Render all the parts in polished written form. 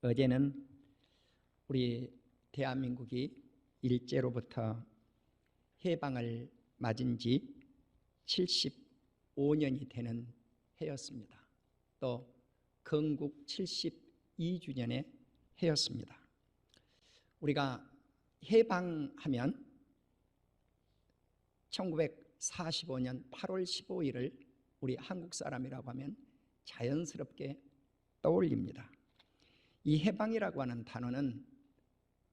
어제는 우리 대한민국이 일제로부터 해방을 맞은 지 75년이 되는 해였습니다. 또 건국 72주년의 해였습니다. 우리가 해방하면 1945년 8월 15일을 우리 한국 사람이라고 하면 자연스럽게 떠올립니다. 이 해방이라고 하는 단어는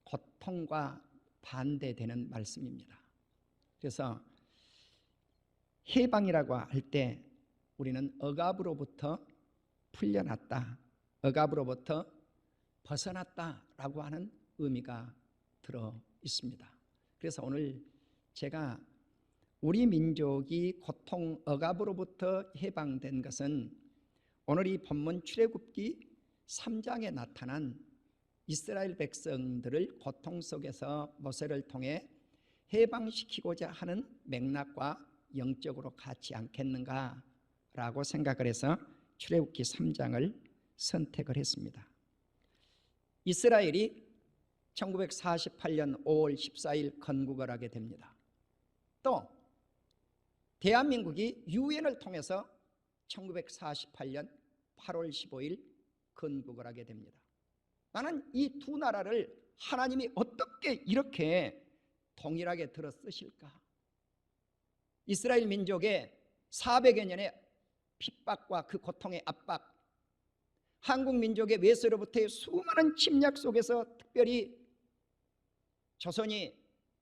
고통과 반대되는 말씀입니다. 그래서 해방이라고 할 때 우리는 억압으로부터 풀려났다, 억압으로부터 벗어났다라고 하는 의미가 들어 있습니다. 그래서 오늘 제가 우리 민족이 고통, 억압으로부터 해방된 것은 오늘 이 본문 출애굽기 3장에 나타난 이스라엘 백성들을 고통 속에서 모세를 통해 해방시키고자 하는 맥락과 영적으로 같지 않겠는가라고 생각을 해서 출애굽기 3장을 선택을 했습니다. 이스라엘이 1948년 5월 14일 건국을 하게 됩니다. 또 대한민국이 유엔을 통해서 1948년 8월 15일 건국을 하게 됩니다. 나는 이 두 나라를 하나님이 어떻게 이렇게 동일하게 들어 쓰실까? 이스라엘 민족의 400여 년의 핍박과 그 고통의 압박, 한국 민족의 외세로부터의 수많은 침략 속에서 특별히 조선이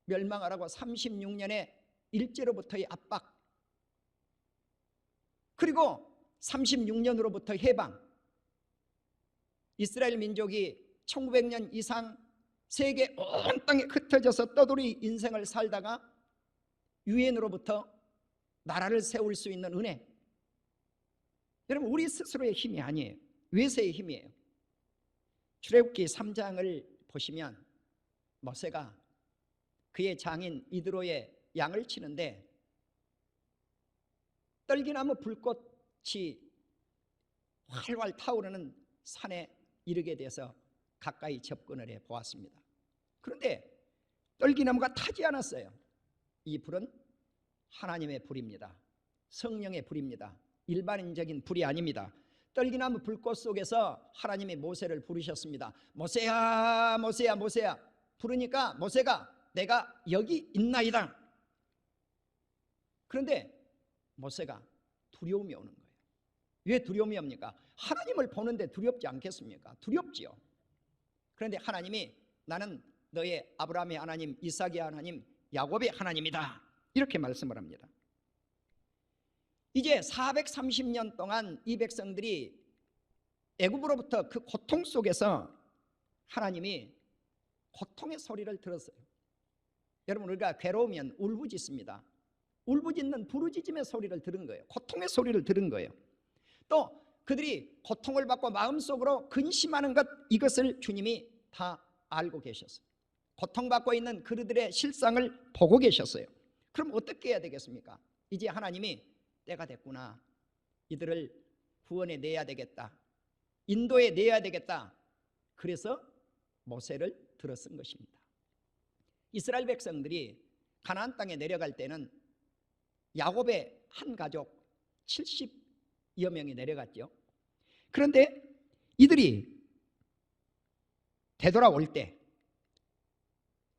멸망하라고 36년의 일제로부터의 압박, 그리고 36년으로부터 해방, 이스라엘 민족이 1900년 이상 세계 온 땅에 흩어져서 떠돌이 인생을 살다가 유엔으로부터 나라를 세울 수 있는 은혜. 여러분, 우리 스스로의 힘이 아니에요. 외세의 힘이에요. 출애굽기 3장을 보시면 모세가 그의 장인 이드로의 양을 치는데 떨기나무 불꽃이 활활 타오르는 산에 이르게 돼서 가까이 접근을 해 보았습니다. 그런데 떨기나무가 타지 않았어요. 이 불은 하나님의 불입니다. 성령의 불입니다. 일반적인 불이 아닙니다. 떨기나무 불꽃 속에서 하나님이 모세를 부르셨습니다. 모세야, 모세야, 모세야. 부르니까 모세가 내가 여기 있나이다. 그런데 모세가 두려움이 오는 거예요. 왜 두려움이 옵니까? 하나님을 보는데 두렵지 않겠습니까? 두렵지요. 그런데 하나님이 나는 너의 아브라함의 하나님, 이삭의 하나님, 야곱의 하나님이다, 이렇게 말씀을 합니다. 이제 430년 동안 이 백성들이 애굽으로부터 그 고통 속에서 하나님이 고통의 소리를 들었어요. 여러분, 우리가 괴로우면 울부짖습니다. 울부짖는 부르짖음의 소리를 들은 거예요. 고통의 소리를 들은 거예요. 또 그들이 고통을 받고 마음속으로 근심하는 것, 이것을 주님이 다 알고 계셨어요. 고통받고 있는 그들의 실상을 보고 계셨어요. 그럼 어떻게 해야 되겠습니까? 이제 하나님이 때가 됐구나, 이들을 구원해 내야 되겠다, 인도해 내야 되겠다. 그래서 모세를 들어 쓴 것입니다. 이스라엘 백성들이 가나안 땅에 내려갈 때는 야곱의 한 가족 70여 명이 내려갔죠. 그런데 이들이 되돌아올 때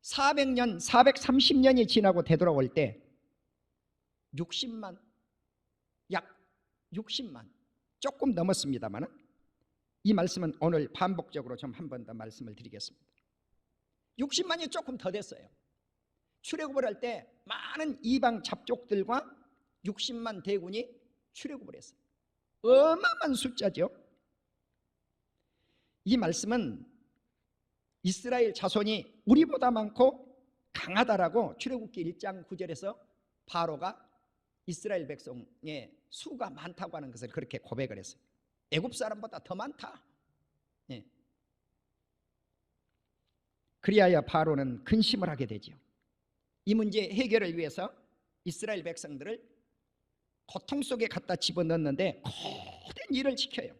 400년, 430년이 지나고 되돌아올 때 60만, 약 60만, 조금 넘었습니다만 이 말씀은 오늘 반복적으로 좀 한 번 더 말씀을 드리겠습니다. 60만이 조금 더 됐어요. 출애굽을 할 때 많은 이방 잡족들과 60만 대군이 출애굽을 했어요. 어마어마한 숫자죠. 이 말씀은 이스라엘 자손이 우리보다 많고 강하다라고 출애굽기 1장 9절에서 바로가 이스라엘 백성의 수가 많다고 하는 것을 그렇게 고백을 했어요. 애굽 사람보다 더 많다. 예. 그리하여 바로는 근심을 하게 되죠. 이 문제 해결을 위해서 이스라엘 백성들을 고통 속에 갖다 집어넣는데 고된 일을 시켜요.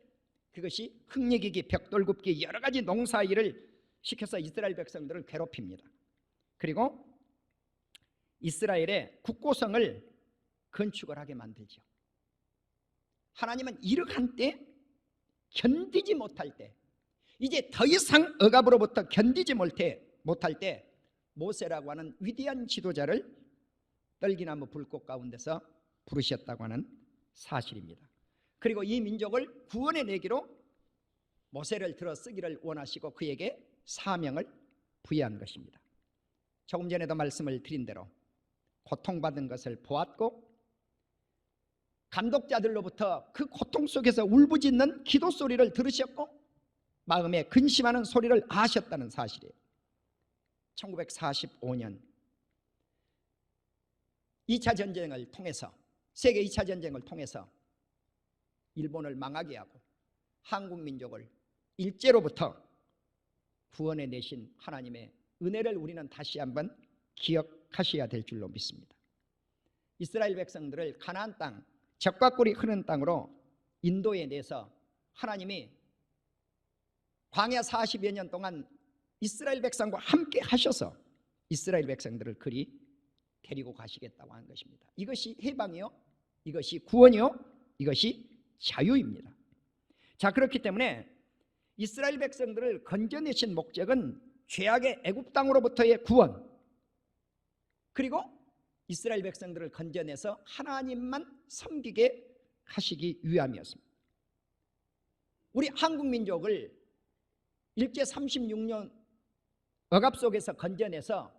그것이 흙내기기, 벽돌 굽기, 여러 가지 농사 일을 시켜서 이스라엘 백성들을 괴롭힙니다. 그리고 이스라엘의 국고성을 건축을 하게 만들죠. 하나님은 이러한 때, 견디지 못할 때, 이제 더 이상 억압으로부터 견디지 못할 때 모세라고 하는 위대한 지도자를 떨기나무 불꽃 가운데서 부르셨다고 하는 사실입니다. 그리고 이 민족을 구원해 내기로 모세를 들어 쓰기를 원하시고 그에게 사명을 부여한 것입니다. 조금 전에도 말씀을 드린 대로 고통받은 것을 보았고 감독자들로부터 그 고통 속에서 울부짖는 기도 소리를 들으셨고 마음에 근심하는 소리를 아셨다는 사실이에요. 1945년 2차 전쟁을 통해서, 세계 2차 전쟁을 통해서 일본을 망하게 하고 한국 민족을 일제로부터 구원해 내신 하나님의 은혜를 우리는 다시 한번 기억하셔야 될 줄로 믿습니다. 이스라엘 백성들을 가나안 땅, 젖과 꿀이 흐르는 땅으로 인도해 내서 하나님이 광야 40여 년 동안 이스라엘 백성과 함께 하셔서 이스라엘 백성들을 그리 데리고 가시겠다고 하는 것입니다. 이것이 해방이요, 이것이 구원이요, 이것이 자유입니다. 자, 그렇기 때문에 이스라엘 백성들을 건져내신 목적은 죄악의 애굽 땅으로부터의 구원, 그리고 이스라엘 백성들을 건져내서 하나님만 섬기게 하시기 위함이었습니다. 우리 한국 민족을 일제 36년 억압 속에서 건져내서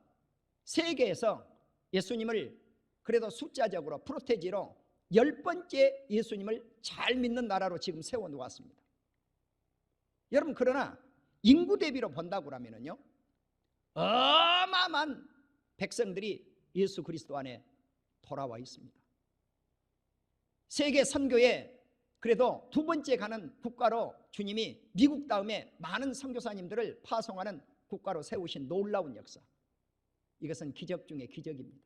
세계에서 예수님을 그래도 숫자적으로 프로테지로 10번째 예수님을 잘 믿는 나라로 지금 세워놓았습니다. 여러분, 그러나 인구 대비로 본다고 하면요, 어마어마한 백성들이 예수 그리스도 안에 돌아와 있습니다. 세계 선교에 그래도 두 번째 가는 국가로 주님이 미국 다음에 많은 선교사님들을 파송하는 국가로 세우신 놀라운 역사, 이것은 기적 중에 기적입니다.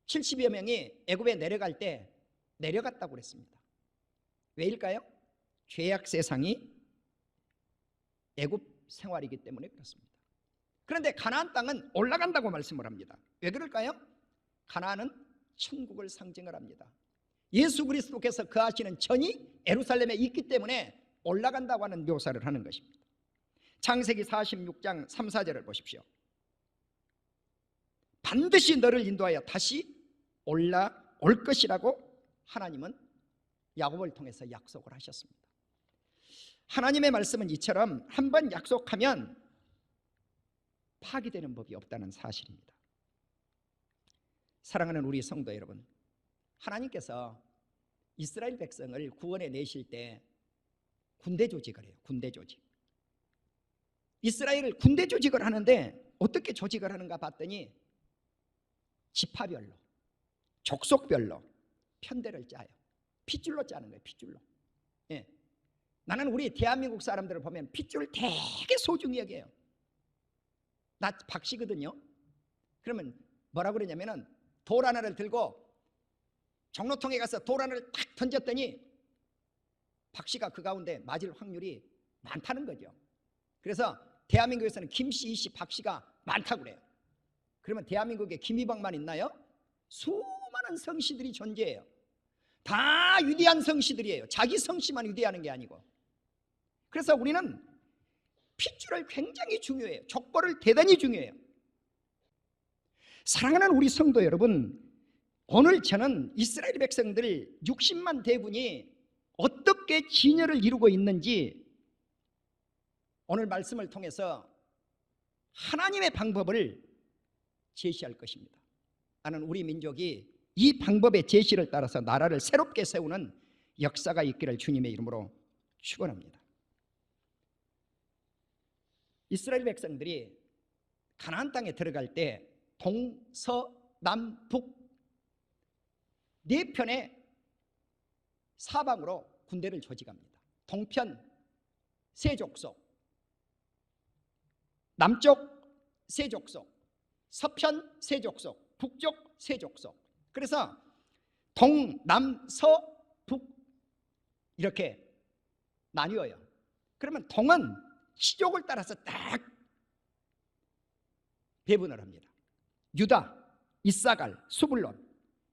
70여 명이 애굽에 내려갈 때 내려갔다고 그랬습니다. 왜일까요? 죄악 세상이 애굽 생활이기 때문에 그렇습니다. 그런데 가나안 땅은 올라간다고 말씀을 합니다. 왜 그럴까요? 가나안은 천국을 상징을 합니다. 예수 그리스도께서 거하시는 전이 예루살렘에 있기 때문에 올라간다고 하는 묘사를 하는 것입니다. 창세기 46장 3, 4절을 보십시오. 반드시 너를 인도하여 다시 올라올 것이라고 하나님은 야곱을 통해서 약속을 하셨습니다. 하나님의 말씀은 이처럼 한번 약속하면 파기되는 법이 없다는 사실입니다. 사랑하는 우리 성도 여러분, 하나님께서 이스라엘 백성을 구원해 내실 때 군대 조직을 해요. 군대 조직. 이스라엘을 군대 조직을 하는데 어떻게 조직을 하는가 봤더니 지파별로, 족속별로 편대를 짜요. 핏줄로 짜는 거예요. 핏줄로. 예. 나는 우리 대한민국 사람들을 보면 핏줄을 되게 소중히 여겨요. 나 박씨거든요. 그러면 뭐라고 그러냐면은 돌 하나를 들고 종로통에 가서 돌 하나를 탁 던졌더니 박씨가 그 가운데 맞을 확률이 많다는 거죠. 그래서 대한민국에서는 김씨, 이씨, 박씨가 많다고 그래요. 그러면 대한민국에 김이박만 있나요? 수많은 성씨들이 존재해요. 다 위대한 성씨들이에요. 자기 성씨만 위대하는 게 아니고. 그래서 우리는 핏줄을 굉장히 중요해요. 족보를 대단히 중요해요. 사랑하는 우리 성도 여러분, 오늘 저는 이스라엘 백성들 60만 대군이 어떻게 진열을 이루고 있는지 오늘 말씀을 통해서 하나님의 방법을 제시할 것입니다. 나는 우리 민족이 이 방법의 제시를 따라서 나라를 새롭게 세우는 역사가 있기를 주님의 이름으로 축원합니다. 이스라엘 백성들이 가나안 땅에 들어갈 때 동서남북 네 편의 사방으로 군대를 조직합니다. 동편 세 족속, 남쪽 세 족속, 서편 세 족속, 북쪽 세 족속. 그래서 동남서북 이렇게 나뉘어요. 그러면 동은 시족을 따라서 딱 배분을 합니다. 유다, 이사갈, 수불론.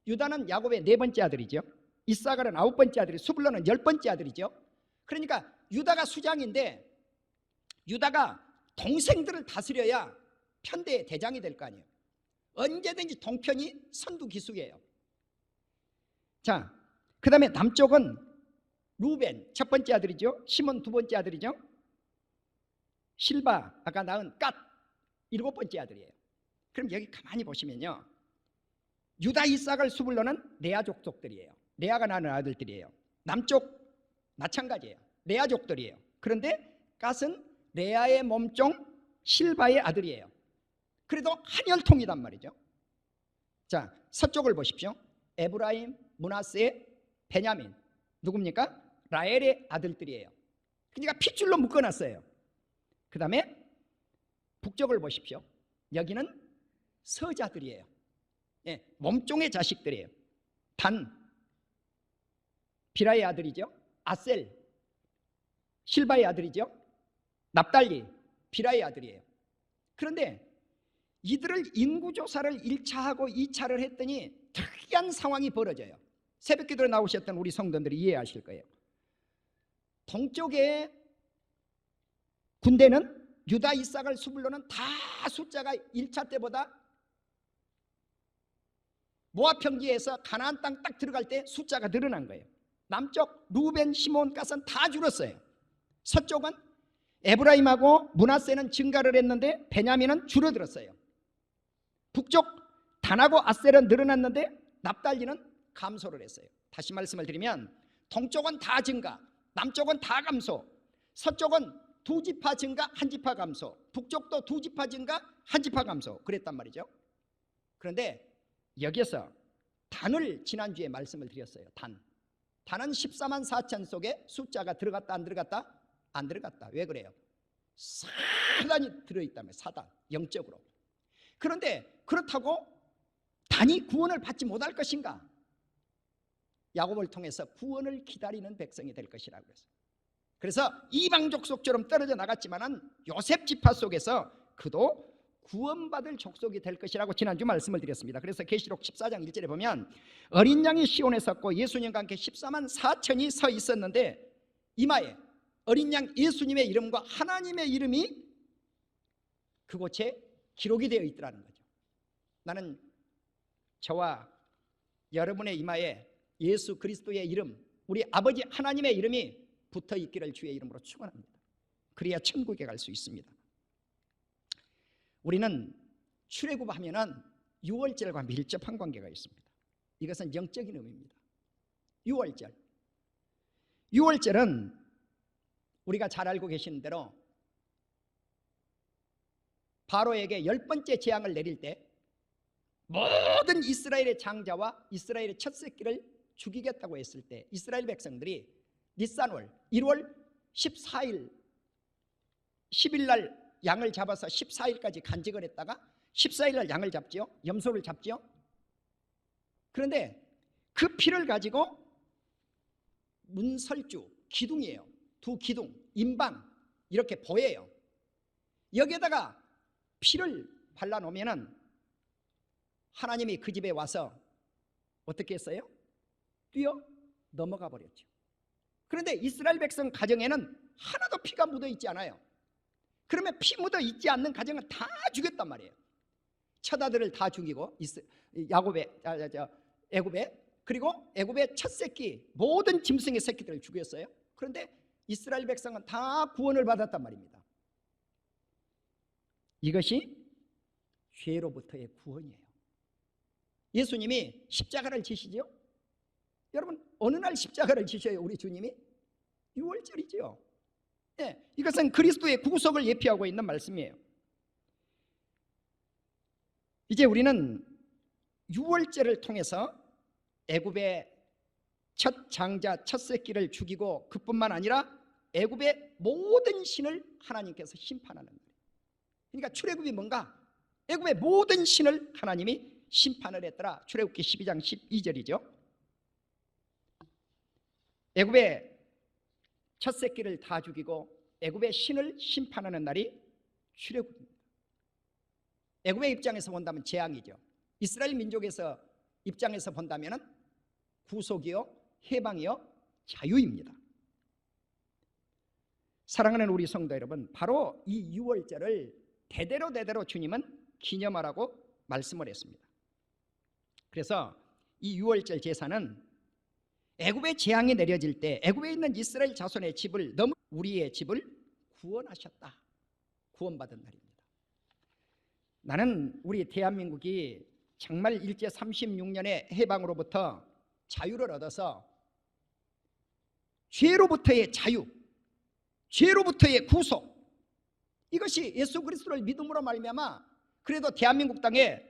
유다는 야곱의 4번째 아들이죠. 이사갈은 9번째 아들이고 수불론은 10번째 아들이죠. 그러니까 유다가 수장인데 유다가 동생들을 다스려야 편대의 대장이 될 거 아니에요. 언제든지 동편이 선두기수예요. 자, 그 다음에 남쪽은 루벤 1번째 아들이죠. 시몬 2번째 아들이죠. 실바 아까 낳은 갓 7번째 아들이에요. 그럼 여기 가만히 보시면요, 유다, 이삭을 수불로는 레아 족속들이에요. 레아가 낳은 아들들이에요. 남쪽 마찬가지예요. 레아 족들이에요. 그런데 갓은 레아의 몸종 실바의 아들이에요. 그래도 한혈통이단 말이죠. 자, 서쪽을 보십시오. 에브라임, 므낫세, 베냐민. 누굽니까? 라헬의 아들들이에요. 그러니까 핏줄로 묶어놨어요. 그 다음에 북쪽을 보십시오. 여기는 서자들이에요. 예, 몸종의 자식들이에요. 단, 비라의 아들이죠. 아셀, 실바의 아들이죠. 납달리, 비라의 아들이에요. 그런데 이들을 인구조사를 1차하고 2차를 했더니 특이한 상황이 벌어져요. 새벽기도에 나오셨던 우리 성도들이 이해하실 거예요. 동쪽의 군대는 유다, 이삭을 수불로는 다 숫자가 1차 때보다 모압 평지에서 가나안 땅 딱 들어갈 때 숫자가 늘어난 거예요. 남쪽 루벤, 시몬, 갓은 다 줄었어요. 서쪽은 에브라임하고 므낫세는 증가를 했는데 베냐민은 줄어들었어요. 북쪽 단하고 아셀은 늘어났는데 납달리는 감소를 했어요. 다시 말씀을 드리면 동쪽은 다 증가, 남쪽은 다 감소, 서쪽은 2지파 증가, 1지파 감소, 북쪽도 2지파 증가, 1지파 감소, 그랬단 말이죠. 그런데 여기서 단을 지난주에 말씀을 드렸어요. 단은 14만 4천 속에 숫자가 들어갔다 안 들어갔다? 안 들어갔다. 왜 그래요? 사단이 들어있다며. 사단, 영적으로. 그런데 그렇다고 단이 구원을 받지 못할 것인가? 야곱을 통해서 구원을 기다리는 백성이 될 것이라고 했어요. 그래서 이방 족속처럼 떨어져 나갔지만은 요셉 지파 속에서 그도 구원받을 족속이 될 것이라고 지난주 말씀을 드렸습니다. 그래서 계시록 14장 1절에 보면 어린 양이 시온에 섰고 예수님과 함께 14만 4천이 서 있었는데 이마에 어린 양 예수님의 이름과 하나님의 이름이 그곳에 기록이 되어 있더라는 거죠. 나는 저와 여러분의 이마에 예수 그리스도의 이름, 우리 아버지 하나님의 이름이 붙어 있기를 주의 이름으로 축원합니다. 그래야 천국에 갈 수 있습니다. 우리는 출애굽하면은 유월절과 밀접한 관계가 있습니다. 이것은 영적인 의미입니다. 유월절은 우리가 잘 알고 계시는 대로 바로에게 10번째 재앙을 내릴 때 모든 이스라엘의 장자와 이스라엘의 첫 새끼를 죽이겠다고 했을 때 이스라엘 백성들이 니산월 1월 14일 10일 날 양을 잡아서 14일까지 간직을 했다가 14일 날 양을 잡죠. 염소를 잡죠. 그런데 그 피를 가지고 문설주, 기둥이에요. 2기둥, 인방 이렇게 보여요. 여기에다가 피를 발라놓으면은 하나님이 그 집에 와서 어떻게 했어요? 뛰어 넘어가 버렸죠. 그런데 이스라엘 백성 가정에는 하나도 피가 묻어 있지 않아요. 그러면 피 묻어 있지 않는 가정은 다 죽였단 말이에요. 처자들을 다 죽이고 애굽에 그리고 애굽의 첫 새끼 모든 짐승의 새끼들을 죽였어요. 그런데 이스라엘 백성은 다 구원을 받았단 말입니다. 이것이 죄로부터의 구원이에요. 예수님이 십자가를 지시죠. 여러분 어느 날 십자가를 지셔요? 우리 주님이? 유월절이죠. 네, 이것은 그리스도의 구속을 예표하고 있는 말씀이에요. 이제 우리는 유월절을 통해서 애굽의 첫 장자 첫 새끼를 죽이고 그뿐만 아니라 애굽의 모든 신을 하나님께서 심판하는 거예요. 그러니까 출애굽이 뭔가? 애굽의 모든 신을 하나님이 심판을 했더라. 출애굽기 12장 12절이죠. 애굽의 첫 새끼를 다 죽이고 애굽의 신을 심판하는 날이 출애굽입니다. 애굽의 입장에서 본다면 재앙이죠. 이스라엘 민족에서 입장에서 본다면 구속이요, 해방이요, 자유입니다. 사랑하는 우리 성도 여러분, 바로 이 유월절을 대대로 주님은 기념하라고 말씀을 했습니다. 그래서 이 유월절 제사는 애굽의 재앙이 내려질 때 애굽에 있는 이스라엘 자손의 집을 넘어 우리의 집을 구원하셨다, 구원받은 날입니다. 나는 우리 대한민국이 정말 일제 36년의 해방으로부터 자유를 얻어서 죄로부터의 자유, 죄로부터의 구속, 이것이 예수 그리스도를 믿음으로 말미암아 그래도 대한민국 땅에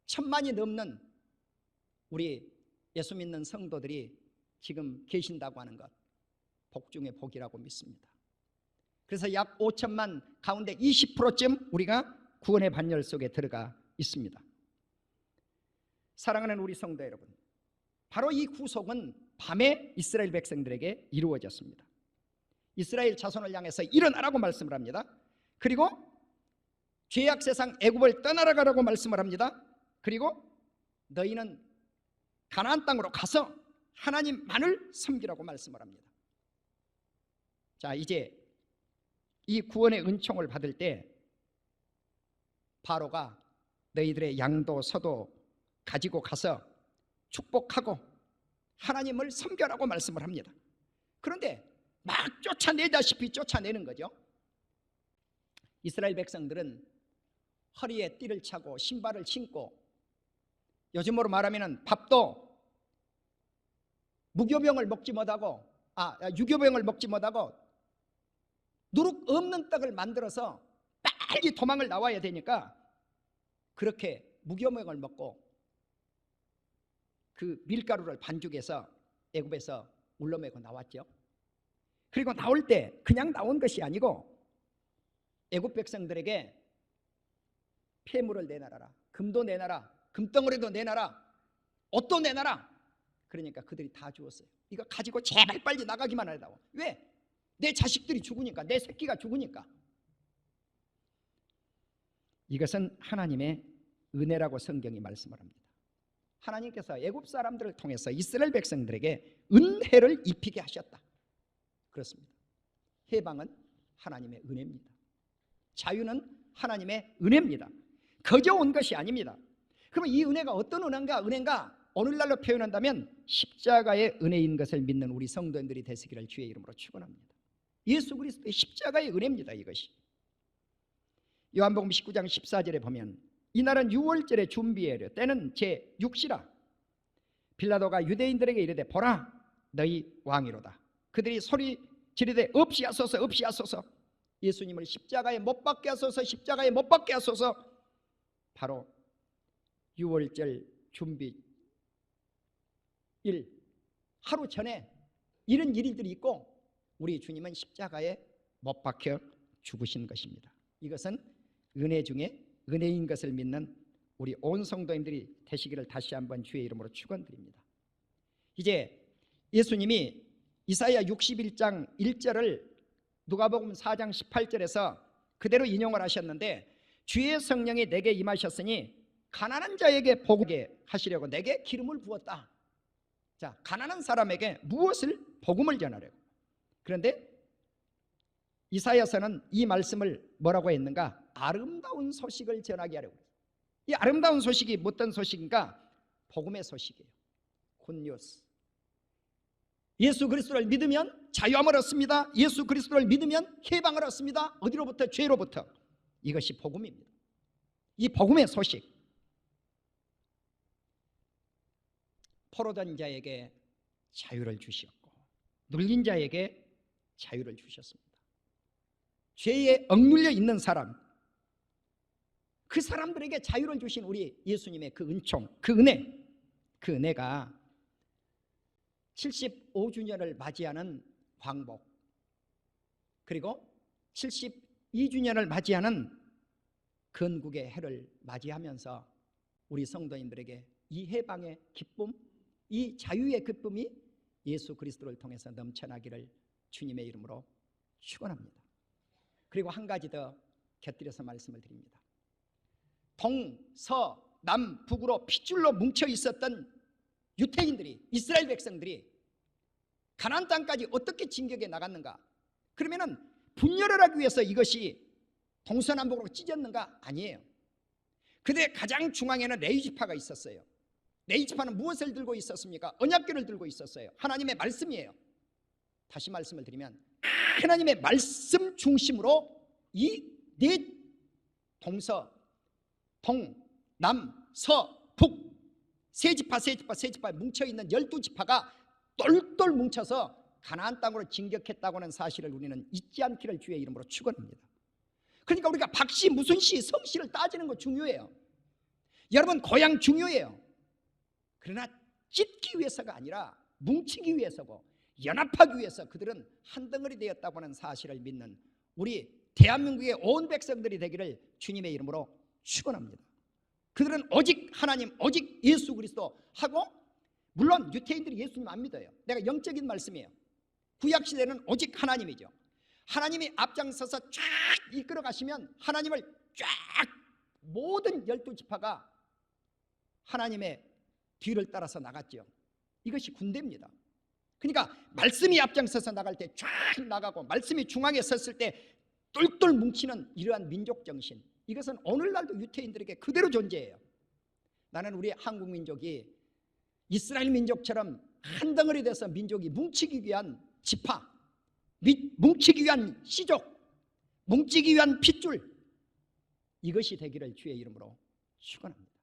1000만이 넘는 우리 예수 믿는 성도들이 지금 계신다고 하는 것, 복 중에 복이라고 믿습니다. 그래서 약 5천만 가운데 20%쯤 우리가 구원의 반열 속에 들어가 있습니다. 사랑하는 우리 성도 여러분, 바로 이 구속은 밤에 이스라엘 백성들에게 이루어졌습니다. 이스라엘 자손을 향해서 일어나라고 말씀을 합니다. 그리고 죄악 세상 애굽을 떠나라고 말씀을 합니다. 그리고 너희는 가나안 땅으로 가서 하나님만을 섬기라고 말씀을 합니다. 자, 이제 이 구원의 은총을 받을 때 바로가 너희들의 양도 서도 가지고 가서 축복하고 하나님을 섬겨라고 말씀을 합니다. 그런데 막 쫓아내다시피 쫓아내는 거죠. 이스라엘 백성들은 허리에 띠를 차고 신발을 신고, 요즘으로 말하면 밥도 유교병을 먹지 못하고 누룩 없는 떡을 만들어서 빨리 도망을 나와야 되니까 그렇게 무교병을 먹고 그 밀가루를 반죽해서 애굽에서 울러매고 나왔죠. 그리고 나올 때 그냥 나온 것이 아니고 애굽 백성들에게 폐물을 내놔라, 금도 내놔라, 금덩어리도 내놔라, 옷도 내놔라. 그러니까 그들이 다 주었어요. 이거 가지고 제발 빨리 나가기만 하라고. 왜? 내 자식들이 죽으니까, 내 새끼가 죽으니까. 이것은 하나님의 은혜라고 성경이 말씀을 합니다. 하나님께서 애굽 사람들을 통해서 이스라엘 백성들에게 은혜를 입히게 하셨다. 그렇습니다. 해방은 하나님의 은혜입니다. 자유는 하나님의 은혜입니다. 거저 온 것이 아닙니다. 그럼 이 은혜가 어떤 은혜인가? 오늘날로 표현한다면 십자가의 은혜인 것을 믿는 우리 성도님들이 되시기를 주의 이름으로 축원합니다. 예수 그리스도의 십자가의 은혜입니다. 이것이 요한복음 19장 14절에 보면 이날은 유월절의 준비예려 때는 제6시라. 빌라도가 유대인들에게 이르되 보라 너희 왕이로다. 그들이 소리 지르되 없이 하소서, 없이 하소서. 예수님을 십자가에 못 박게 하소서, 십자가에 못 박게 하소서. 바로 유월절 준비 일 하루 전에 이런 일들이 있고 우리 주님은 십자가에 못 박혀 죽으신 것입니다. 이것은 은혜 중에 은혜인 것을 믿는 우리 온 성도님들이 되시기를 다시 한번 주의 이름으로 축원드립니다. 이제 예수님이 이사야 61장 1절을 누가복음 4장 18절에서 그대로 인용을 하셨는데, 주의 성령이 내게 임하셨으니 가난한 자에게 복음을 하시려고 내게 기름을 부었다. 자, 가난한 사람에게 무엇을 복음을 전하려고. 그런데 이사야서는 이 말씀을 뭐라고 했는가? 아름다운 소식을 전하게 하려고. 이 아름다운 소식이 어떤 소식인가? 복음의 소식이에요. 굿뉴스. 예수 그리스도를 믿으면 자유함을 얻습니다. 예수 그리스도를 믿으면 해방을 얻습니다. 어디로부터? 죄로부터. 이것이 복음입니다. 이 복음의 소식. 포로된 자에게 자유를 주셨고 눌린 자에게 자유를 주셨습니다. 죄에 억눌려 있는 사람, 그 사람들에게 자유를 주신 우리 예수님의 그 은총, 그 은혜가 75주년을 맞이하는 광복, 그리고 72주년을 맞이하는 건국의 해를 맞이하면서 우리 성도님들에게 이 해방의 기쁨, 이 자유의 기쁨이 예수 그리스도를 통해서 넘쳐나기를 주님의 이름으로 축원합니다. 그리고 한 가지 더 곁들여서 말씀을 드립니다. 동, 서, 남, 북으로 핏줄로 뭉쳐 있었던 유태인들이, 이스라엘 백성들이 가나안 땅까지 어떻게 진격해 나갔는가? 그러면은 분열을 하기 위해서 이것이 동서남북으로 찢었는가? 아니에요. 그들의 가장 중앙에는 레위 지파가 있었어요. 레위 지파는 무엇을 들고 있었습니까? 언약궤를 들고 있었어요. 하나님의 말씀이에요. 다시 말씀을 드리면 하나님의 말씀 중심으로 이 네 동서, 동, 남, 서, 북 세 지파에 뭉쳐있는 12지파가 똘똘 뭉쳐서 가나안 땅으로 진격했다고 하는 사실을 우리는 잊지 않기를 주의 이름으로 축원합니다. 그러니까 우리가 박씨, 무슨 씨, 성씨를 따지는 거 중요해요. 여러분 고향 중요해요. 그러나 찢기 위해서가 아니라 뭉치기 위해서고 연합하기 위해서 그들은 한 덩어리 되었다고 하는 사실을 믿는 우리 대한민국의 온 백성들이 되기를 주님의 이름으로 축원합니다. 그들은 오직 하나님, 오직 예수 그리스도 하고, 물론 유태인들이 예수님 안 믿어요. 내가 영적인 말씀이에요. 구약시대는 오직 하나님이죠. 하나님이 앞장서서 쫙 이끌어 가시면 하나님을 쫙 모든 12지파가 하나님의 뒤를 따라서 나갔죠. 이것이 군대입니다. 그러니까 말씀이 앞장서서 나갈 때 쫙 나가고 말씀이 중앙에 섰을 때 똘똘 뭉치는 이러한 민족 정신, 이것은 오늘날도 유태인들에게 그대로 존재해요. 나는 우리 한국 민족이 이스라엘 민족처럼 한 덩어리 돼서 민족이 뭉치기 위한 지파, 뭉치기 위한 씨족, 뭉치기 위한 핏줄, 이것이 되기를 주의 이름으로 축원합니다.